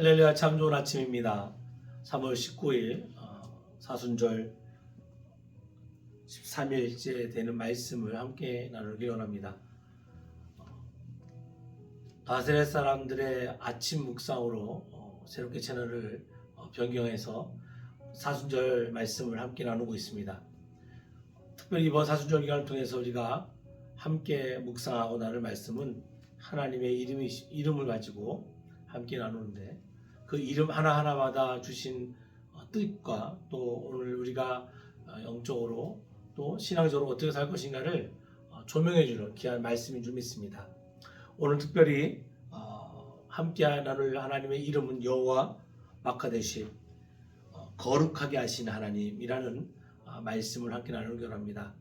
할렐루야. 참 좋은 아침입니다. 3월 19일 사순절 13일째 되는 말씀을 함께 나누기 원합니다. 나사렛 사람들의 아침 묵상으로 새롭게 채널을 변경해서 사순절 말씀을 함께 나누고 있습니다. 특별히 이번 사순절 기간을 통해서 우리가 함께 묵상하고 나눌 말씀은 하나님의 이름을 가지고 함께 나누는데, 그 이름 하나하나마다 주신 뜻과 또 오늘 우리가 영적으로 또 신앙적으로 어떻게 살 것인가를 조명해 주는 귀한 말씀인 줄 믿습니다. 오늘 특별히 함께 나눌 하나님의 이름은 여호와 마카데시, 거룩하게 하신 하나님이라는 말씀을 함께 나누기 원합니다.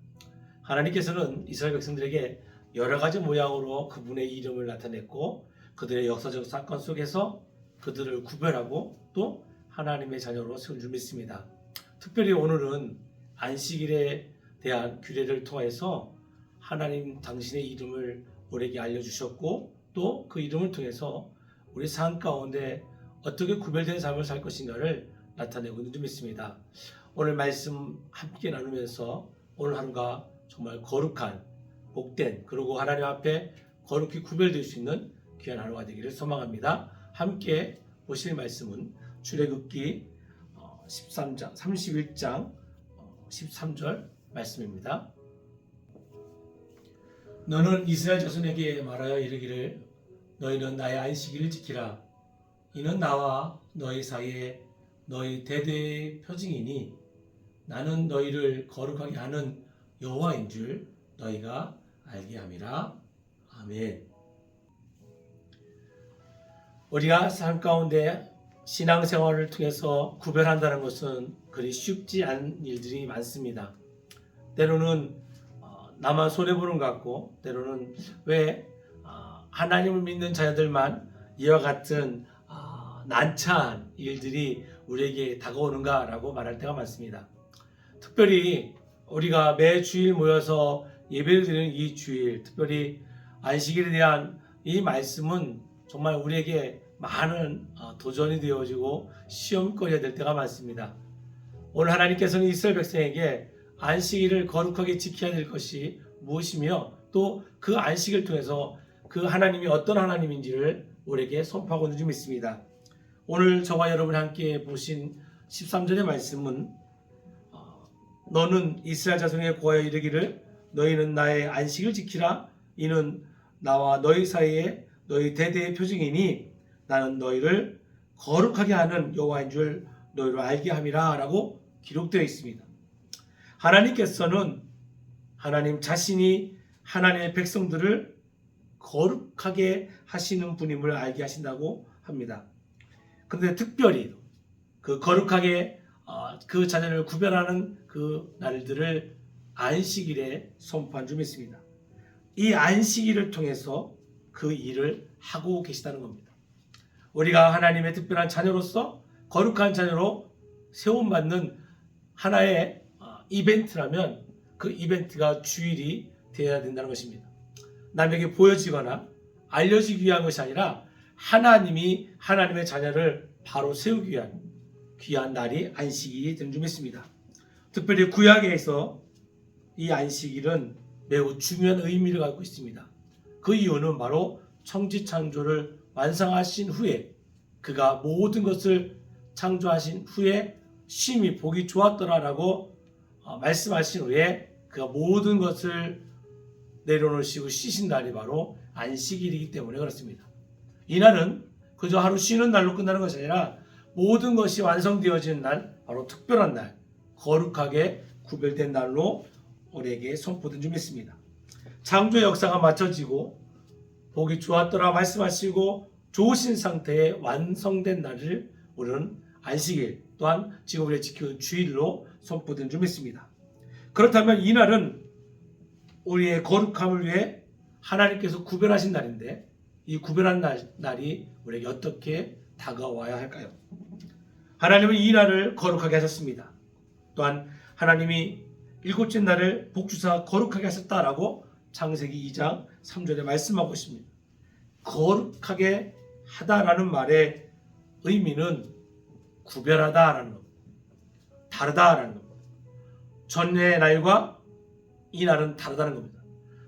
하나님께서는 이스라엘 백성들에게 여러 가지 모양으로 그분의 이름을 나타냈고, 그들의 역사적 사건 속에서 그들을 구별하고 또 하나님의 자녀로 세운 줄 믿습니다. 특별히 오늘은 안식일에 대한 규례를 통해서 하나님 당신의 이름을 우리에게 알려주셨고, 또 그 이름을 통해서 우리 삶 가운데 어떻게 구별된 삶을 살 것인가를 나타내고 있는 줄 믿습니다. 오늘 말씀 함께 나누면서 오늘 하루가 정말 거룩한, 복된, 그리고 하나님 앞에 거룩히 구별될 수 있는 귀한 하루가 되기를 소망합니다. 함께 보실 말씀은 출애굽기 13장 31장 13절 말씀입니다. 너는 이스라엘 자손에게 말하여 이르기를, 너희는 나의 안식일을 지키라. 이는 나와 너희 사이에 너희 대대의 표징이니 나는 너희를 거룩하게 하는 여호와인 줄 너희가 알게 함이라. 아멘. 우리가 삶 가운데 신앙생활을 통해서 구별한다는 것은 그리 쉽지 않은 일들이 많습니다. 때로는 나만 손해보는 것 같고, 때로는 왜 하나님을 믿는 자녀들만 이와 같은 난처한 일들이 우리에게 다가오는가 라고 말할 때가 많습니다. 특별히 우리가 매 주일 모여서 예배를 드리는 이 주일, 특별히 안식일에 대한 이 말씀은 정말 우리에게 많은 도전이 되어지고 시험거리가 될 때가 많습니다. 오늘 하나님께서는 이스라엘 백성에게 안식일을 거룩하게 지켜야 될 것이 무엇이며, 또 그 안식을 통해서 그 하나님이 어떤 하나님인지를 우리에게 선포하고 있는 줄 믿습니다. 오늘 저와 여러분이 함께 보신 13절의 말씀은 너는 이스라엘 자손에게 고하여 이르기를, 너희는 나의 안식을 지키라. 이는 나와 너희 사이에 너희 대대의 표징이니 나는 너희를 거룩하게 하는 여호와인 줄 너희로 알게 함이라 라고 기록되어 있습니다. 하나님께서는 하나님 자신이 하나님의 백성들을 거룩하게 하시는 분임을 알게 하신다고 합니다. 그런데 특별히 그 거룩하게 그 자녀를 구별하는 그 날들을 안식일에 선포한 줄 믿습니다. 이 안식일을 통해서 그 일을 하고 계시다는 겁니다. 우리가 하나님의 특별한 자녀로서 거룩한 자녀로 세움받는 하나의 이벤트라면 그 이벤트가 주일이 되어야 된다는 것입니다. 남에게 보여지거나 알려지기 위한 것이 아니라 하나님이 하나님의 자녀를 바로 세우기 위한 귀한 날이 안식일이 되는 줄 믿습니다. 특별히 구약에서 이 안식일은 매우 중요한 의미를 갖고 있습니다. 그 이유는 바로 천지창조를 완성하신 후에, 그가 모든 것을 창조하신 후에 심히 보기 좋았더라라고 말씀하신 후에 그가 모든 것을 내려놓으시고 쉬신 날이 바로 안식일이기 때문에 그렇습니다. 이날은 그저 하루 쉬는 날로 끝나는 것이 아니라 모든 것이 완성되어지는 날, 바로 특별한 날, 거룩하게 구별된 날로 우리에게 선포된 줄 믿습니다. 창조의 역사가 마쳐지고 보기 좋았더라 말씀하시고 좋으신 상태에 완성된 날을 우리는 안식일, 또한 지금 우리가 지키는 주일로 선포된 줄 믿습니다. 그렇다면 이 날은 우리의 거룩함을 위해 하나님께서 구별하신 날인데, 이 구별한 날이 우리에게 어떻게 다가와야 할까요? 하나님은 이 날을 거룩하게 하셨습니다. 또한 하나님이 일곱째 날을 복주사 거룩하게 하셨다라고 창세기 2장 3절에 말씀하고 있습니다. 거룩하게 하다라는 말에 의미는 구별하다라는 겁니다. 다르다라는 겁니다. 전의 날과 이 날은 다르다는 겁니다.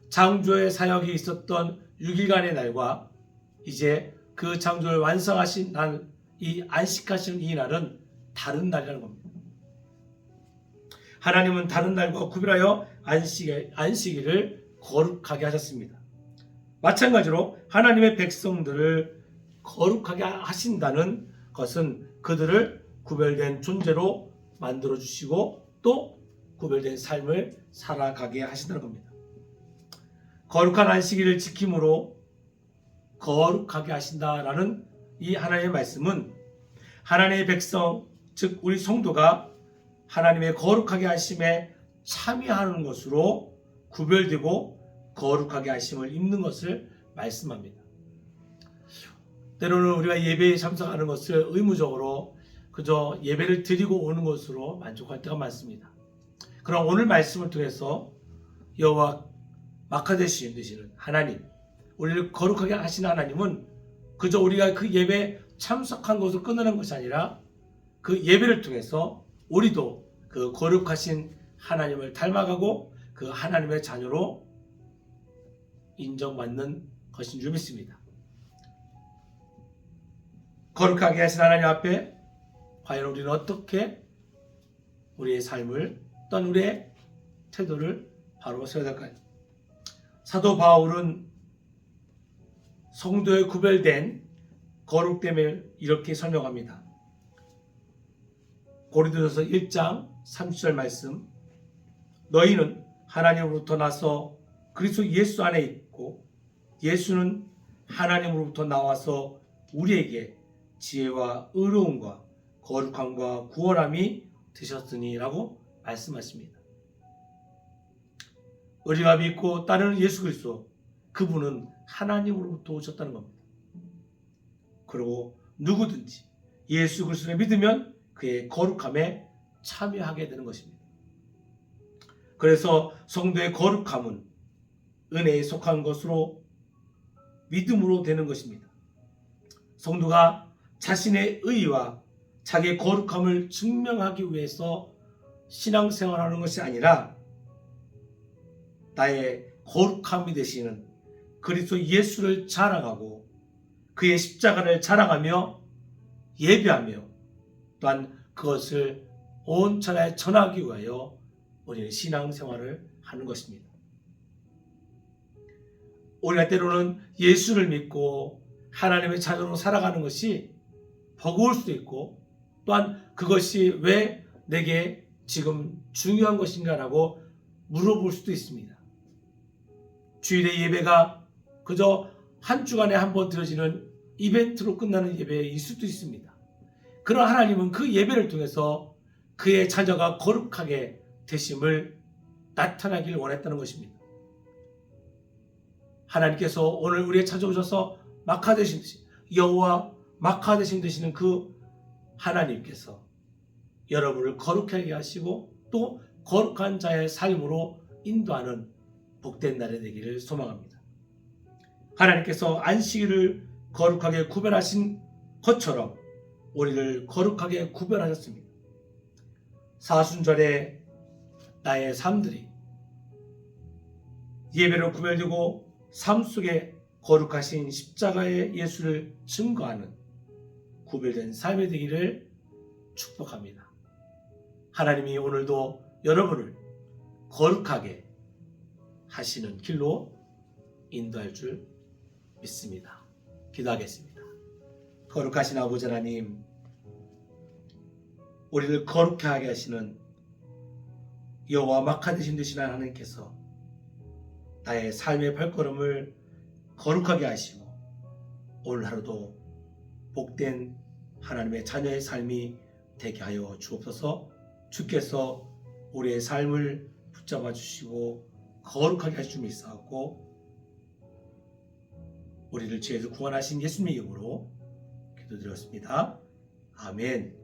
창조의 사역이 있었던 6일간의 날과 이제 그 창조를 완성하신 날, 이 안식하신 이 날은 다른 날이라는 겁니다. 하나님은 다른 날과 구별하여 안식일을 거룩하게 하셨습니다. 마찬가지로 하나님의 백성들을 거룩하게 하신다는 것은 그들을 구별된 존재로 만들어 주시고 또 구별된 삶을 살아가게 하신다는 겁니다. 거룩한 안식일을 지킴으로 거룩하게 하신다라는 이 하나님의 말씀은 하나님의 백성, 즉 우리 성도가 하나님의 거룩하게 하심에 참여하는 것으로 구별되고 거룩하게 하심을 입는 것을 말씀합니다. 때로는 우리가 예배에 참석하는 것을 의무적으로 그저 예배를 드리고 오는 것으로 만족할 때가 많습니다. 그럼 오늘 말씀을 통해서 여호와 마카데시 되시는 하나님, 우리를 거룩하게 하시는 하나님은 그저 우리가 그 예배에 참석한 것으로 끝나는 것이 아니라 그 예배를 통해서 우리도 그 거룩하신 하나님을 닮아가고 그 하나님의 자녀로 인정받는 것인 줄 믿습니다. 거룩하게 하신 하나님 앞에 과연 우리는 어떻게 우리의 삶을 또는 우리의 태도를 바로 세워야 될까요? 사도 바울은 성도에 구별된 거룩됨을 이렇게 설명합니다. 고린도전서 1장 30절 말씀, 너희는 하나님으로부터 나서 그리스도 예수 안에 있고 예수는 하나님으로부터 나와서 우리에게 지혜와 의로움과 거룩함과 구원함이 되셨으니 라고 말씀하십니다. 우리가 믿고 따르는 예수 그리스도, 그분은 하나님으로부터 오셨다는 겁니다. 그리고 누구든지 예수 그리스도를 믿으면 그의 거룩함에 참여하게 되는 것입니다. 그래서 성도의 거룩함은 은혜에 속한 것으로 믿음으로 되는 것입니다. 성도가 자신의 의와 자기의 거룩함을 증명하기 위해서 신앙생활하는 것이 아니라 나의 거룩함이 되시는 그리스도 예수를 자랑하고 그의 십자가를 자랑하며 예배하며 또한 그것을 온 천하에 전하기 위하여 우리는 신앙생활을 하는 것입니다. 우리가 때로는 예수를 믿고 하나님의 자녀로 살아가는 것이 버거울 수도 있고 또한 그것이 왜 내게 지금 중요한 것인가라고 물어볼 수도 있습니다. 주일의 예배가 그저 한 주간에 한 번 드려지는 이벤트로 끝나는 예배일 수도 있습니다. 그러나 하나님은 그 예배를 통해서 그의 자녀가 거룩하게 되심을 나타나길 원했다는 것입니다. 하나님께서 오늘 우리의 찾아오셔서 마카되신 듯이 여호와 마카되신 되시는 그 하나님께서 여러분을 거룩하게 하시고 또 거룩한 자의 삶으로 인도하는 복된 날이 되기를 소망합니다. 하나님께서 안식일을 거룩하게 구별하신 것처럼 우리를 거룩하게 구별하셨습니다. 사순절에 나의 삶들이 예배로 구별되고 삶 속에 거룩하신 십자가의 예수를 증거하는 구별된 삶이 되기를 축복합니다. 하나님이 오늘도 여러분을 거룩하게 하시는 길로 인도할 줄 믿습니다. 기도하겠습니다. 거룩하신 아버지 하나님, 우리를 거룩하게 하시는 여호와 마카되신 되시는 하나님께서 나의 삶의 발걸음을 거룩하게 하시고 오늘 하루도 복된 하나님의 자녀의 삶이 되게 하여 주옵소서. 주께서 우리의 삶을 붙잡아 주시고 거룩하게 하실 줄 믿사옵고 우리를 죄에서 구원하신 예수님의 이름으로 기도드렸습니다. 아멘.